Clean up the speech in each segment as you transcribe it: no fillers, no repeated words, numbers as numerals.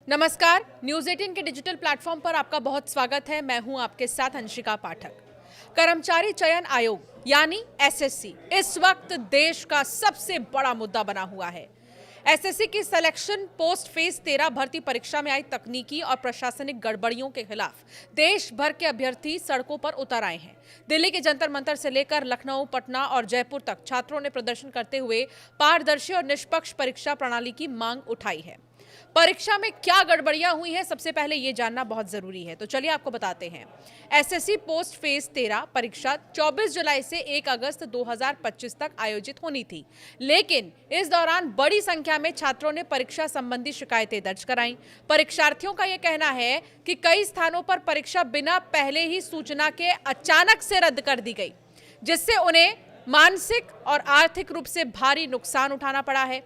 नमस्कार, न्यूज़ 18 के digital platform पर आपका बहुत स्वागत है। मैं हूं आपके साथ अंशिका पाठक। कर्मचारी चयन आयोग यानी एसएससी इस वक्त देश का सबसे बड़ा मुद्दा बना हुआ है। एसएससी की सिलेक्शन पोस्ट फेज 13 भर्ती परीक्षा में आई तकनीकी और प्रशासनिक गड़बड़ियों के खिलाफ देश भर के अभ्यर्थी सड़कों पर उतर आए हैं। दिल्ली के जंतर मंतर से लेकर लखनऊ, पटना और जयपुर तक छात्रों ने प्रदर्शन करते हुए पारदर्शी और निष्पक्ष परीक्षा प्रणाली की मांग उठाई है। परीक्षा में क्या गड़बड़ियां हुई हैं, सबसे पहले ये जानना बहुत जरूरी है। तो चलिए आपको बताते हैं। एसएससी पोस्ट फेज 13 परीक्षा 24 जुलाई से 1 अगस्त 2025 तक आयोजित होनी थी, लेकिन इस दौरान बड़ी संख्या में छात्रों ने परीक्षा संबंधी शिकायतें दर्ज कराईं। परीक्षार्थियों का यह कहना है कि कई स्थानों पर परीक्षा बिना पहले ही सूचना के अचानक से रद्द कर दी गई, जिससे उन्हें मानसिक और आर्थिक रूप से भारी नुकसान उठाना पड़ा है।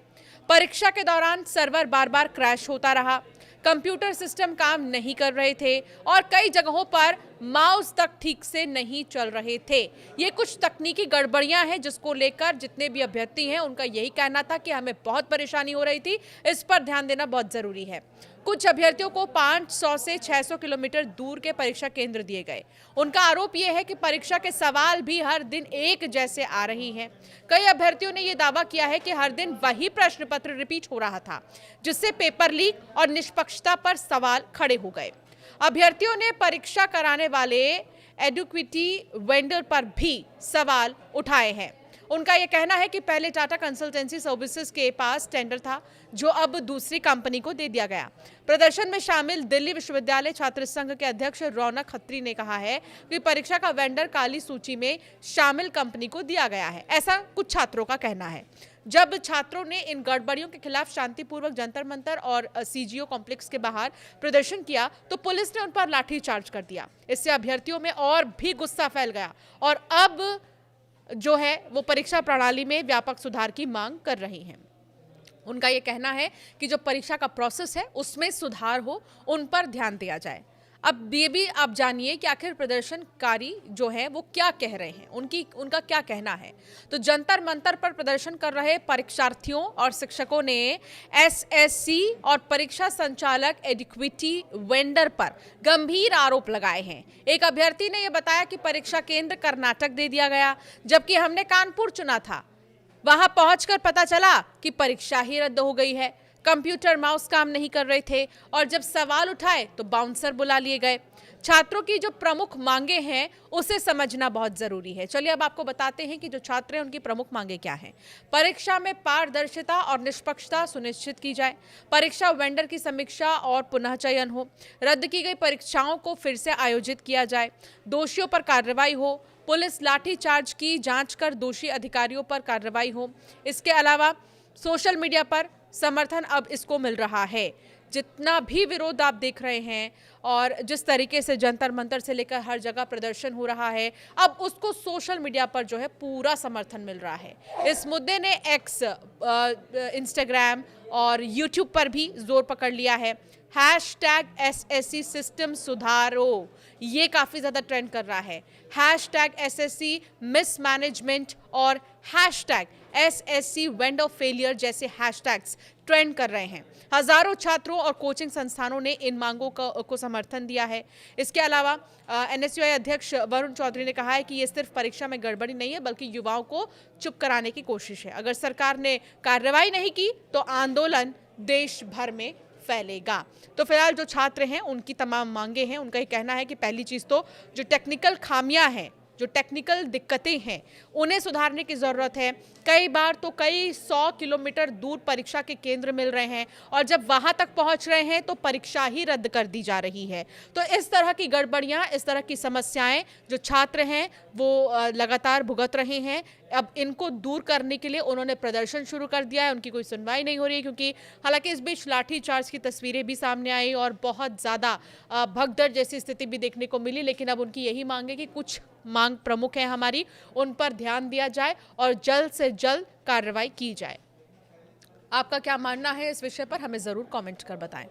परीक्षा के दौरान सर्वर बार बार क्रैश होता रहा, कंप्यूटर सिस्टम काम नहीं कर रहे थे और कई जगहों पर माउस तक ठीक से नहीं चल रहे थे। ये कुछ तकनीकी गड़बड़ियां हैं जिसको लेकर जितने भी अभ्यर्थी हैं उनका यही कहना था कि हमें बहुत परेशानी हो रही थी, इस पर ध्यान देना बहुत जरूरी है। कुछ अभ्यर्थियों को 500 से 600 किलोमीटर दूर के परीक्षा केंद्र दिए गए। उनका आरोप यह है कि परीक्षा के सवाल भी हर दिन एक जैसे आ रही हैं। कई अभ्यर्थियों ने यह दावा किया है कि हर दिन वही प्रश्न पत्र रिपीट हो रहा था, जिससे पेपर लीक और निष्पक्षता पर सवाल खड़े हो गए। अभ्यर्थियों ने परीक्षा कराने वाले एडुक्विटी वेंडर पर भी सवाल उठाए हैं। उनका यह कहना है कि पहले टाटा कंसल्टेंसी सर्विसेज के पास टेंडर था, जो अब दूसरी कंपनी को दे दिया गया। प्रदर्शन में शामिल दिल्ली विश्वविद्यालय छात्र संघ के अध्यक्ष रौनक खत्री ने कहा है कि परीक्षा का वेंडर काली सूची में शामिल कंपनी को दिया गया है, ऐसा कुछ छात्रों का कहना है। जब छात्रों ने इन गड़बड़ियों के खिलाफ शांतिपूर्वक जंतर मंतर और सीजीओ कॉम्प्लेक्स के बाहर प्रदर्शन किया तो पुलिस ने उन पर लाठीचार्ज कर दिया। इससे अभ्यर्थियों में और भी गुस्सा फैल गया और अब जो है वो परीक्षा प्रणाली में व्यापक सुधार की मांग कर रही हैं। उनका ये कहना है कि जो परीक्षा का प्रोसेस है उसमें सुधार हो, उन पर ध्यान दिया जाए। अब ये भी आप जानिए कि आखिर प्रदर्शनकारी जो है वो क्या कह रहे हैं, उनका क्या कहना है। तो जंतर मंतर पर प्रदर्शन कर रहे परीक्षार्थियों और शिक्षकों ने एसएससी और परीक्षा संचालक एडुक्विटी वेंडर पर गंभीर आरोप लगाए हैं। एक अभ्यर्थी ने यह बताया कि परीक्षा केंद्र कर्नाटक दे दिया गया, जबकि हमने कानपुर चुना था। वहां पहुंचकर पता चला कि परीक्षा ही रद्द हो गई है। कंप्यूटर माउस काम नहीं कर रहे थे और जब सवाल उठाए तो बाउंसर बुला लिए गए। छात्रों की जो प्रमुख मांगे हैं उसे समझना बहुत जरूरी है। चलिए अब आपको बताते हैं कि जो छात्र हैं उनकी प्रमुख मांगे क्या हैं। परीक्षा में पारदर्शिता और निष्पक्षता सुनिश्चित की जाए, परीक्षा वेंडर की समीक्षा और पुनः चयन हो, रद्द की गई परीक्षाओं को फिर से आयोजित किया जाए, दोषियों पर कार्रवाई हो, पुलिस लाठीचार्ज की जांच कर दोषी अधिकारियों पर कार्रवाई हो। इसके अलावा सोशल मीडिया पर समर्थन अब इसको मिल रहा है। जितना भी विरोध आप देख रहे हैं और जिस तरीके से जंतर मंतर से लेकर हर जगह प्रदर्शन हो रहा है, अब उसको सोशल मीडिया पर जो है पूरा समर्थन मिल रहा है। इस मुद्दे ने एक्स, इंस्टाग्राम और यूट्यूब पर भी जोर पकड़ लिया है। हैशटैग एसएससी सिस्टम सुधारो, ये काफ़ी ज़्यादा ट्रेंड कर रहा है। हैशटैग एसएससी मिसमैनेजमेंट और हैशटैग एसएससी वेंडर फेलियर जैसे हैशटैग्स ट्रेंड कर रहे हैं। हजारों छात्रों और कोचिंग संस्थानों ने इन मांगों को समर्थन दिया है। इसके अलावा एनएसयूआई अध्यक्ष वरुण चौधरी ने कहा है कि ये सिर्फ परीक्षा में गड़बड़ी नहीं है, बल्कि युवाओं को चुप कराने की कोशिश है। अगर सरकार ने कार्रवाई नहीं की तो आंदोलन देश भर में फैलेगा। तो फिलहाल जो छात्र हैं उनकी तमाम मांगे हैं। उनका ये कहना है कि पहली चीज तो जो टेक्निकल खामियां हैं, जो टेक्निकल दिक्कतें हैं, उन्हें सुधारने की ज़रूरत है। कई बार तो कई 100 किलोमीटर दूर परीक्षा के केंद्र मिल रहे हैं और जब वहां तक पहुंच रहे हैं तो परीक्षा ही रद्द कर दी जा रही है। तो इस तरह की गड़बड़ियां, इस तरह की समस्याएं जो छात्र हैं वो लगातार भुगत रहे हैं। अब इनको दूर करने के लिए उन्होंने प्रदर्शन शुरू कर दिया है। उनकी कोई सुनवाई नहीं हो रही है, क्योंकि हालांकि इस बीच लाठीचार्ज की तस्वीरें भी सामने आई और बहुत ज़्यादा भगदड़ जैसी स्थिति भी देखने को मिली। लेकिन अब उनकी यही मांग है कि कुछ मांग प्रमुख है हमारी, उन पर ध्यान दिया जाए और जल्द से जल्द कार्रवाई की जाए। आपका क्या मानना है इस विषय पर, हमें ज़रूर कमेंट कर बताएं।